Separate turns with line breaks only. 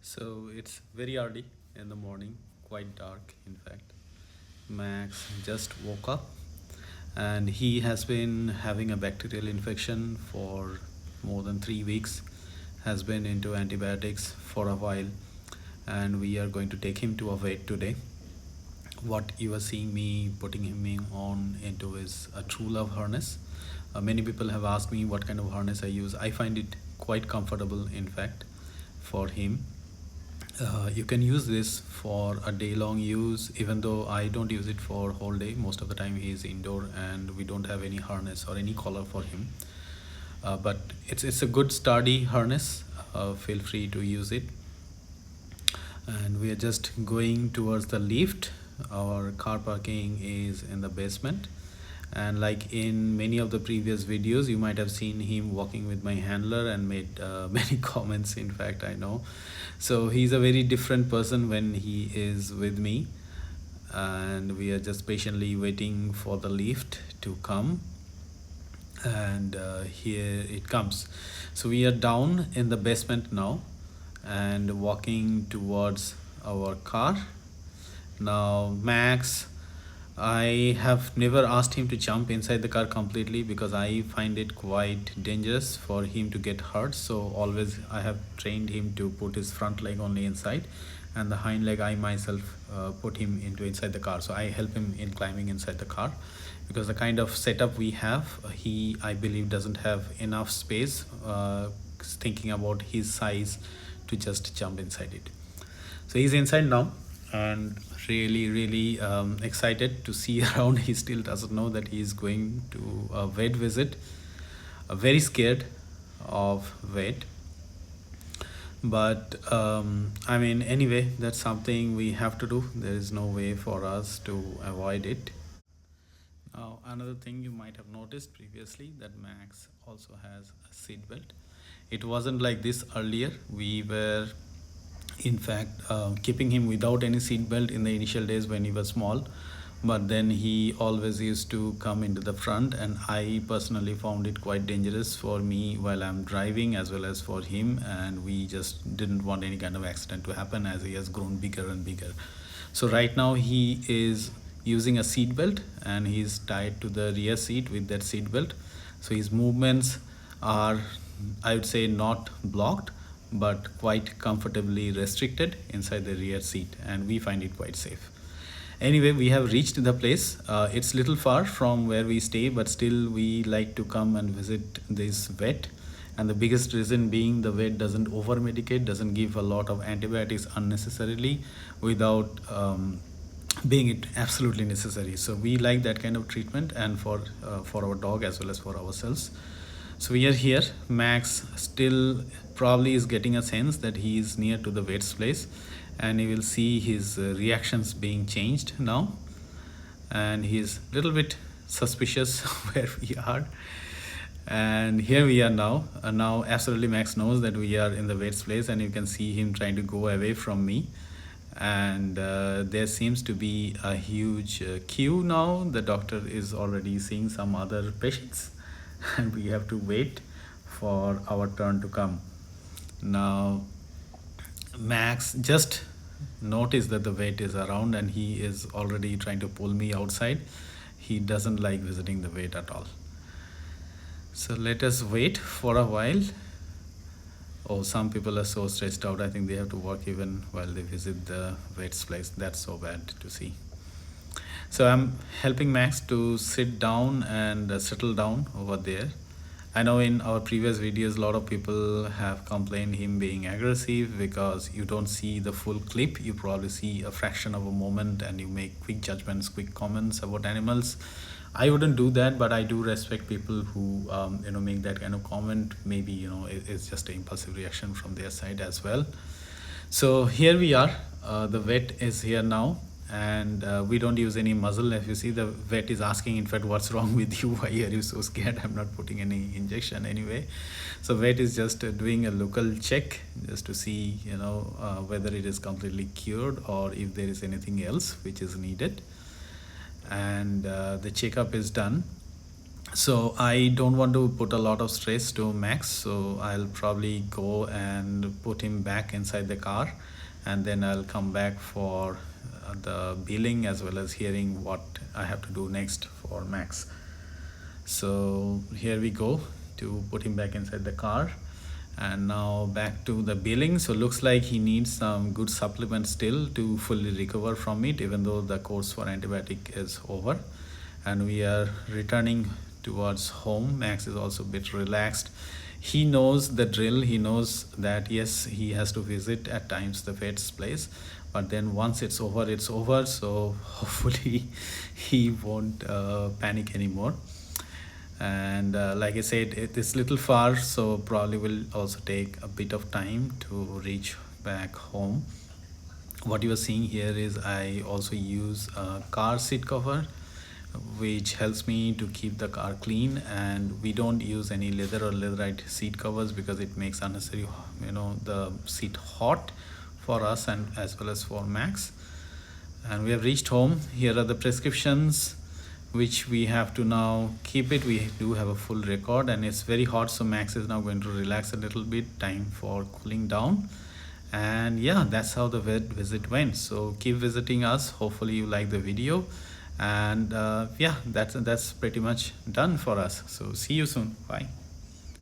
So it's very early in the morning, quite dark in fact. Max just woke up and he has been having a bacterial infection for more than 3 weeks, has been into antibiotics for a while, and we are going to take him to a vet today. What you are seeing me putting him on into is a true love harness. Many people have asked me what kind of harness I use. I find it quite comfortable in fact for him. You can use this for a day long use, even though I don't use it for whole day. Most of the time he is indoor and we don't have any harness or any collar for him. But it's a good sturdy harness. Feel free to use it. And we are just going towards the lift. Our car parking is in the basement, and like in many of the previous videos you might have seen him walking with my handler and made many comments. In fact, I know, so he's a very different person when he is with me, and we are just patiently waiting for the lift to come. And here it comes. So we are down in the basement now and walking towards our car. Now Max, I have never asked him to jump inside the car completely because I find it quite dangerous for him to get hurt. So always I have trained him to put his front leg only inside, and the hind leg I myself put him into inside the car. So I help him in climbing inside the car because the kind of setup we have, he, I believe, doesn't have enough space, thinking about his size, to just jump inside it. So he's inside now and really excited to see around. He still doesn't know that he's going to a vet visit. Very scared of vet, but I mean, anyway, that's something we have to do. There is no way for us to avoid it. Now, another thing you might have noticed previously, that Max also has a seat belt. It wasn't like this earlier. We were in fact keeping him without any seat belt in the initial days when he was small, but then he always used to come into the front, and I personally found it quite dangerous for me while I'm driving as well as for him, and we just didn't want any kind of accident to happen as he has grown bigger and bigger. So right now he is using a seat belt and he's tied to the rear seat with that seat belt. So his movements are, I would say, not blocked but quite comfortably restricted inside the rear seat, and we find it quite safe. Anyway, we have reached the place. It's little far from where we stay, but still we like to come and visit this vet, and the biggest reason being the vet doesn't over medicate, doesn't give a lot of antibiotics unnecessarily without being it absolutely necessary. So we like that kind of treatment, and for our dog as well as for ourselves. So we are here. Max still probably is getting a sense that he is near to the vet's place, and he will see his reactions being changed now, and he's a little bit suspicious where we are. And here we are now. Now absolutely Max knows that we are in the vet's place, and you can see him trying to go away from me. And there seems to be a huge queue now. The doctor is already seeing some other patients and we have to wait for our turn to come. Now Max just noticed that the vet is around and he is already trying to pull me outside. He doesn't like visiting the vet at all. So let us wait for a while. Oh, some people are so stressed out. I think they have to work even while they visit the vet's place. That's so bad to see. So I'm helping Max to sit down and settle down over there. I know in our previous videos a lot of people have complained him being aggressive because you don't see the full clip. You probably see a fraction of a moment and you make quick judgments, quick comments about animals. I wouldn't do that, but I do respect people who make that kind of comment. Maybe it's just an impulsive reaction from their side as well. So here we are. The vet is here now, and we don't use any muzzle. As you see, the vet is asking, in fact, what's wrong with you? Why are you so scared? I'm not putting any injection anyway. So vet is just doing a local check just to see whether it is completely cured or if there is anything else which is needed. And the checkup is done. So I don't want to put a lot of stress to Max, so I'll probably go and put him back inside the car, and then I'll come back for the billing as well as hearing what I have to do next for Max. So here we go to put him back inside the car. And now back to the billing. So looks like he needs some good supplement still to fully recover from it, even though the course for antibiotic is over. And we are returning towards home. Max is also a bit relaxed. He knows the drill. He knows that yes, he has to visit at times the vet's place, but then once it's over, it's over. So hopefully he won't panic anymore. And like I said, it is little far, so probably will also take a bit of time to reach back home. What you are seeing here is I also use a car seat cover, which helps me to keep the car clean, and we don't use any leather or leatherite seat covers because it makes unnecessary, the seat hot for us and as well as for Max. And we have reached home. Here are the prescriptions which we have to now keep it. We do have a full record, and it's very hot, so Max is now going to relax a little bit. Time for cooling down. And yeah, that's how the vet visit went. So keep visiting us. Hopefully you like the video. And yeah, that's pretty much done for us. So see you soon. Bye.